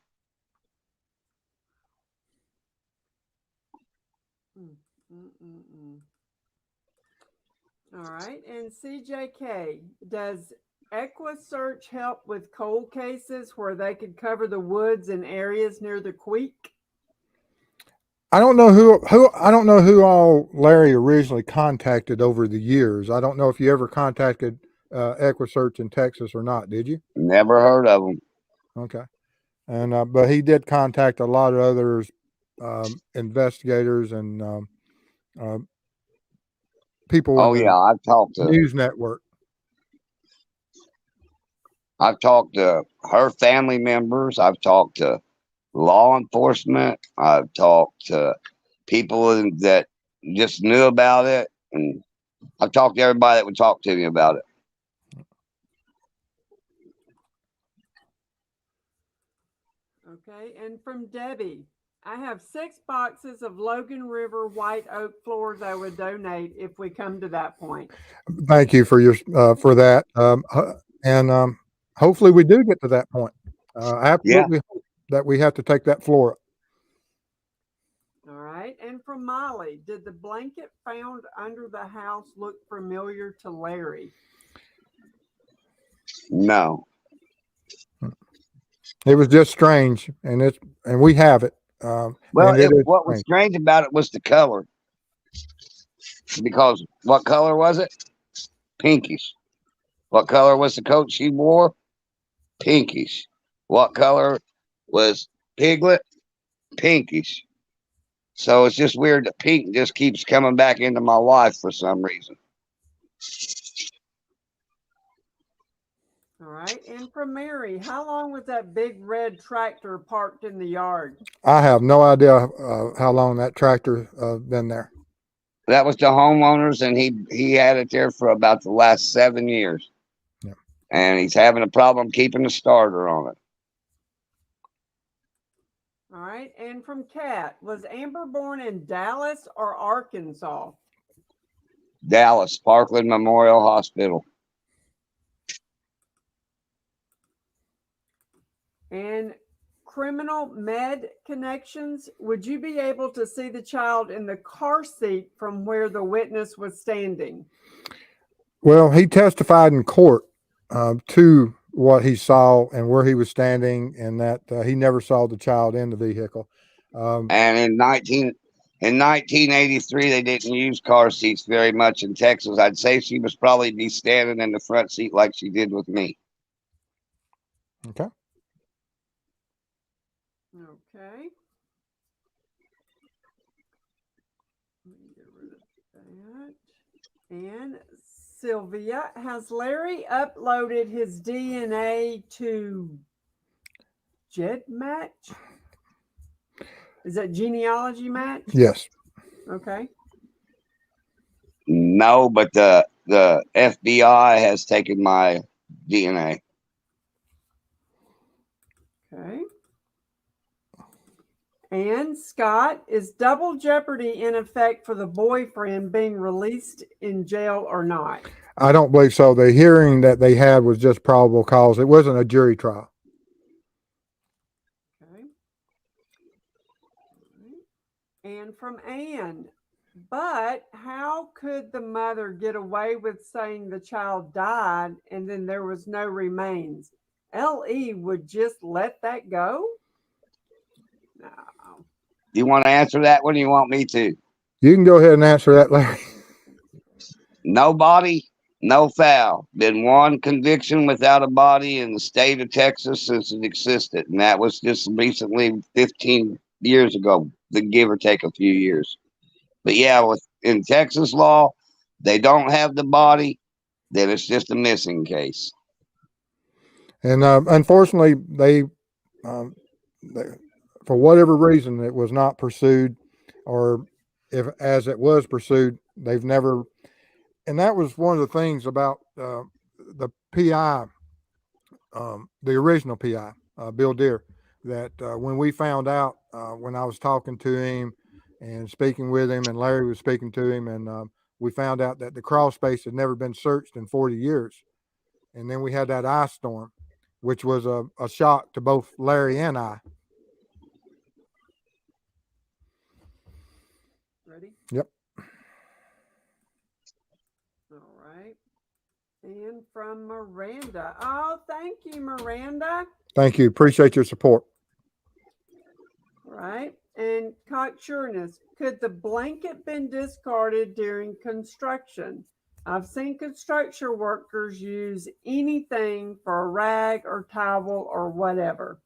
Mm, mm, mm, mm. All right. And CJK, does EquiSearch help with cold cases where they could cover the woods and areas near the creek? I don't know who I don't know who all Larry originally contacted over the years. I don't know if you ever contacted EquiSearch in Texas or not. Did you? Never heard of them. Okay. And but he did contact a lot of others, investigators and uh, people in Oh the yeah, news network. I've talked to her family members. I've talked to law enforcement. I've talked to people that just knew about it, and I've talked to everybody that would talk to me about it. Okay. And from Debbie, I have 6 boxes of Logan River white oak floors I would donate if we come to that point. Thank you for your for that, and hopefully we do get to that point. I Yeah. absolutely hope that we have to take that floor up. All right. And from Molly, did the blanket found under the house look familiar to Larry? No. It was just strange, and we have it, Well, and it is what was strange. strange about it was the color. Because what color was it? Pinkish. What color was the coat she wore? Pinkish. What color was Piglet? Pinkish. So it's just weird that pink just keeps coming back into my life for some reason. All right. And from Mary, how long was that big red tractor parked in the yard? I have no idea how long that tractor been there. That was the homeowners, and he had it there for about the last 7 years. Yeah. And he's having a problem keeping the starter on it. All right. And from Kat, was Amber born in Dallas or Arkansas? Dallas, Parkland Memorial Hospital. And criminal med connections, would you be able to see the child in the car seat from where the witness was standing? Well, he testified in court to what he saw and where he was standing, and that he never saw the child in the vehicle. And in 1983, they didn't use car seats very much in Texas. I'd say she was probably be standing in the front seat like she did with me. Okay. Okay. Let me get rid of that. And Sylvia, has Larry uploaded his DNA to GEDmatch? Is that genealogy match? Yes. Okay. No, but the FBI has taken my DNA. Okay. And Scott, is double jeopardy in effect for the boyfriend being released in jail or not? I don't believe so. The hearing that they had was just probable cause. It wasn't a jury trial. Okay. And from Anne, but how could the mother get away with saying the child died and then there was no remains? LE would just let that go? No. You want to answer that one? You want me to? You can go ahead and answer that, Larry. No body, no foul. Been one conviction without a body in the state of Texas since it existed, and that was just recently, 15 years ago, give or take a few years. But yeah, in Texas law, they don't have the body, then it's just a missing case. And unfortunately, they, for whatever reason, it was not pursued, or if as it was pursued, they've never. And that was one of the things about the PI, the original PI, Bill Deere, that when we found out, when I was talking to him and speaking with him, and Larry was speaking to him, and we found out that the crawl space had never been searched in 40 years. And then we had that ice storm, which was a shock to both Larry and I. Ready? Yep. All right. And from Miranda. Oh, thank you, Miranda. Thank you. Appreciate your support. Right. And cocksureness. Could the blanket been discarded during construction? I've seen construction workers use anything for a rag or towel or whatever.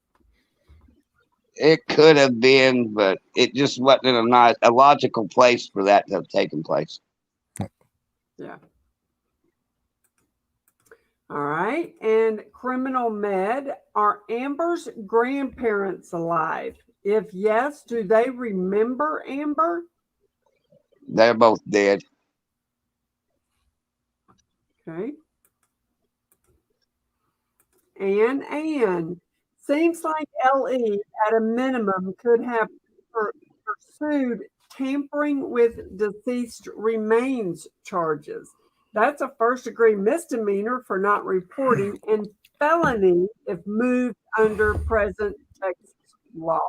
It could have been, but it just wasn't in a logical place for that to have taken place. Yeah. All right. And criminal med, are Amber's grandparents alive? If yes, do they remember Amber? They're both dead. Okay. And seems like LE at a minimum could have pursued tampering with deceased remains charges. That's a first-degree misdemeanor for not reporting and felony if moved under present Texas law.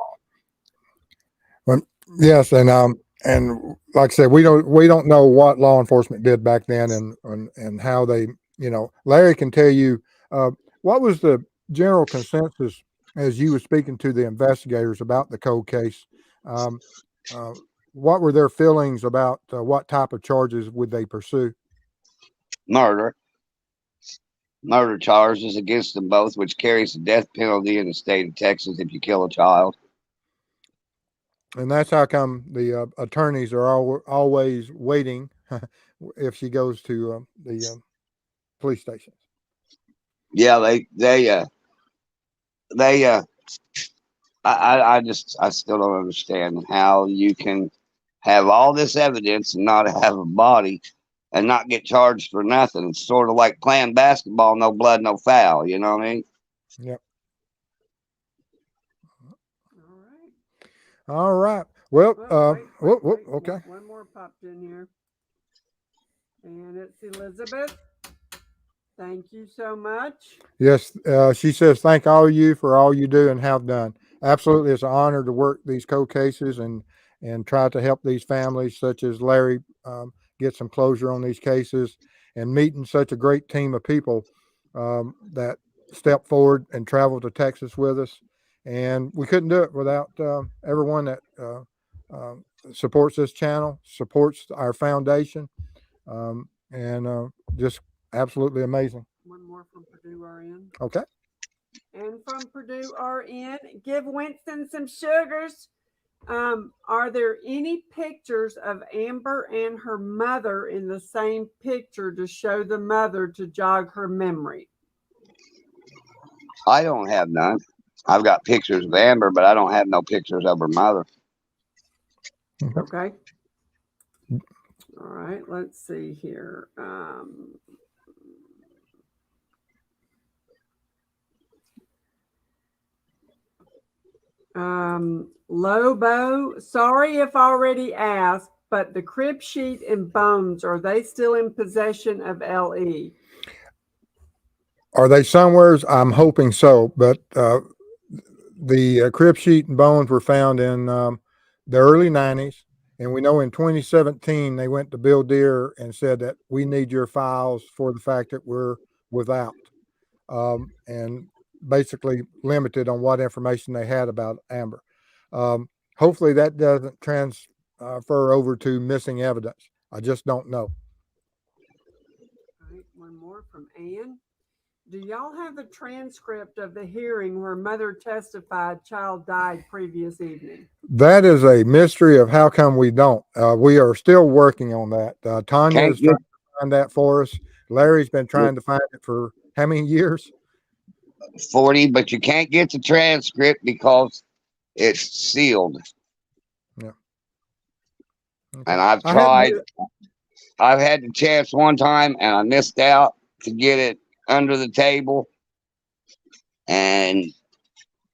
Well, yes, and like I said, we don't know what law enforcement did back then, and how they, Larry can tell you what was the general consensus as you were speaking to the investigators about the cold case. Um, what were their feelings about what type of charges would they pursue? Murder charges against them both, which carries the death penalty in the state of Texas if you kill a child. And that's how come the attorneys are always waiting if she goes to the police stations. Yeah, I still don't understand how you can have all this evidence and not have a body and not get charged for nothing. It's sort of like playing basketball, no blood, no foul. You know what I mean? Yep. All right. All right. Well, wait. okay. One more popped in here. And it's Elizabeth. Thank you so much. Yes, she says, thank all of you for all you do and have done. Absolutely, it's an honor to work these cold cases and try to help these families, such as Larry, get some closure on these cases, and meeting such a great team of people that step forward and travel to Texas with us. And we couldn't do it without everyone that supports this channel, supports our foundation, and just absolutely amazing. One more from Purdue RN. Okay. And from Purdue RN, give Winston some sugars. Are there any pictures of Amber and her mother in the same picture to show the mother to jog her memory? I don't have none. I've got pictures of Amber, but I don't have no pictures of her mother. Okay. All right, let's see here. Lobo, sorry if already asked, but the crib sheet and bones, are they still in possession of LE? Are they somewheres? I'm hoping so, but the crib sheet and bones were found in the early 90s. And we know in 2017, they went to Bill Deere and said that we need your files for the fact that we're without. And basically limited on what information they had about Amber. Hopefully that doesn't transfer over to missing evidence. I just don't know. All right, one more from Ann. Do y'all have the transcript of the hearing where mother testified child died previous evening? That is a mystery of how come we don't. We are still working on that. Tanya is trying to find that for us. Larry's been trying to find it for how many years? 40, but you can't get the transcript because it's sealed. Yeah. Okay. And I've tried. I've had the chance one time and I missed out to get it under the table.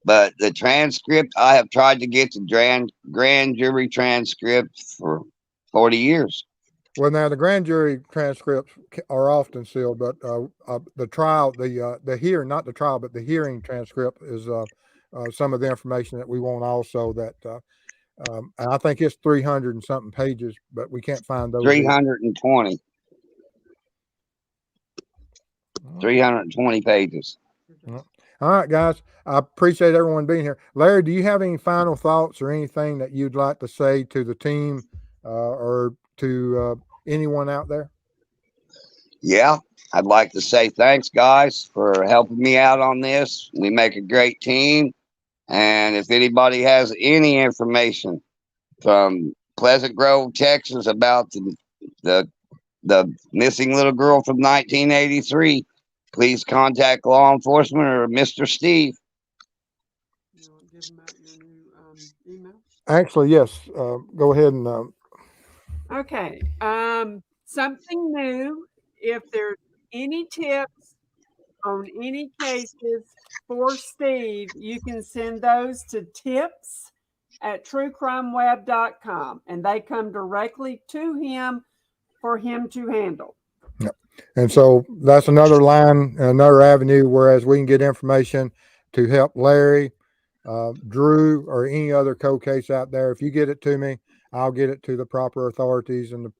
But the transcript, I have tried to get the grand jury transcript for 40 years. Well, now the grand jury transcripts are often sealed, but the trial, the hearing, not the trial, but the hearing transcript is some of the information that we want also. That and I think it's 300 and something pages, but we can't find those. 320. 320 pages. All right, guys. I appreciate everyone being here. Larry, do you have any final thoughts or anything that you'd like to say to the team or to anyone out there? Yeah, I'd like to say thanks, guys, for helping me out on this. We make a great team. And if anybody has any information from Pleasant Grove, Texas about the missing little girl from 1983, please contact law enforcement or Mr. Steve. You want to give them out your new email? Actually, yes. Go ahead and. Okay. Something new. If there's any tips on any cases for Steve, you can send those to tips at truecrimeweb.com, and they come directly to him for him to handle. And so that's another line, another avenue, whereas we can get information to help Larry, Drew, or any other cold case out there. If you get it to me, I'll get it to the proper authorities and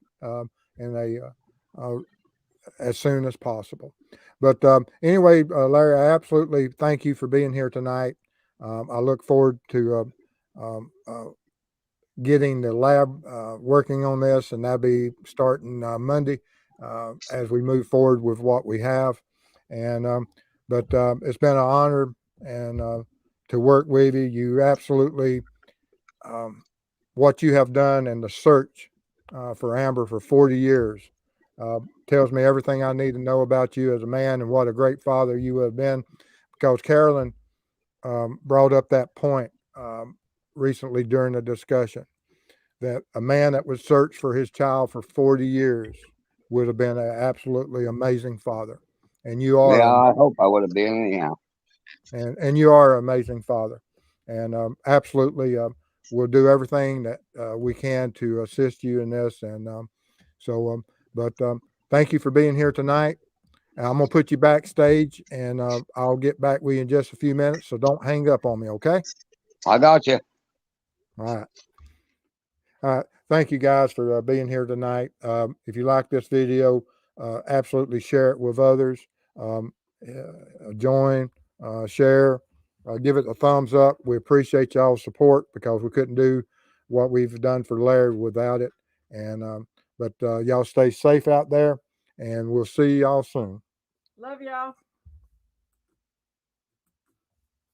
as soon as possible. But anyway, Larry, I absolutely thank you for being here tonight. I look forward to getting the lab working on this, and that'll be starting Monday as we move forward with what we have. And but it's been an honor and to work with you. You absolutely what you have done in the search for Amber for 40 years tells me everything I need to know about you as a man and what a great father you have been. Because Carolyn brought up that point recently during the discussion that a man that would search for his child for 40 years would have been an absolutely amazing father. And you are. Yeah, I hope I would have been anyhow. And you are an amazing father. And absolutely, we'll do everything that we can to assist you in this. And thank you for being here tonight. I'm going to put you backstage, and I'll get back with you in just a few minutes. So don't hang up on me, okay? I got you. All right. All right. Thank you guys for being here tonight. If you like this video, absolutely share it with others. Join, share, give it a thumbs up. We appreciate y'all's support because we couldn't do what we've done for Larry without it. And but y'all stay safe out there, and we'll see y'all soon. Love y'all.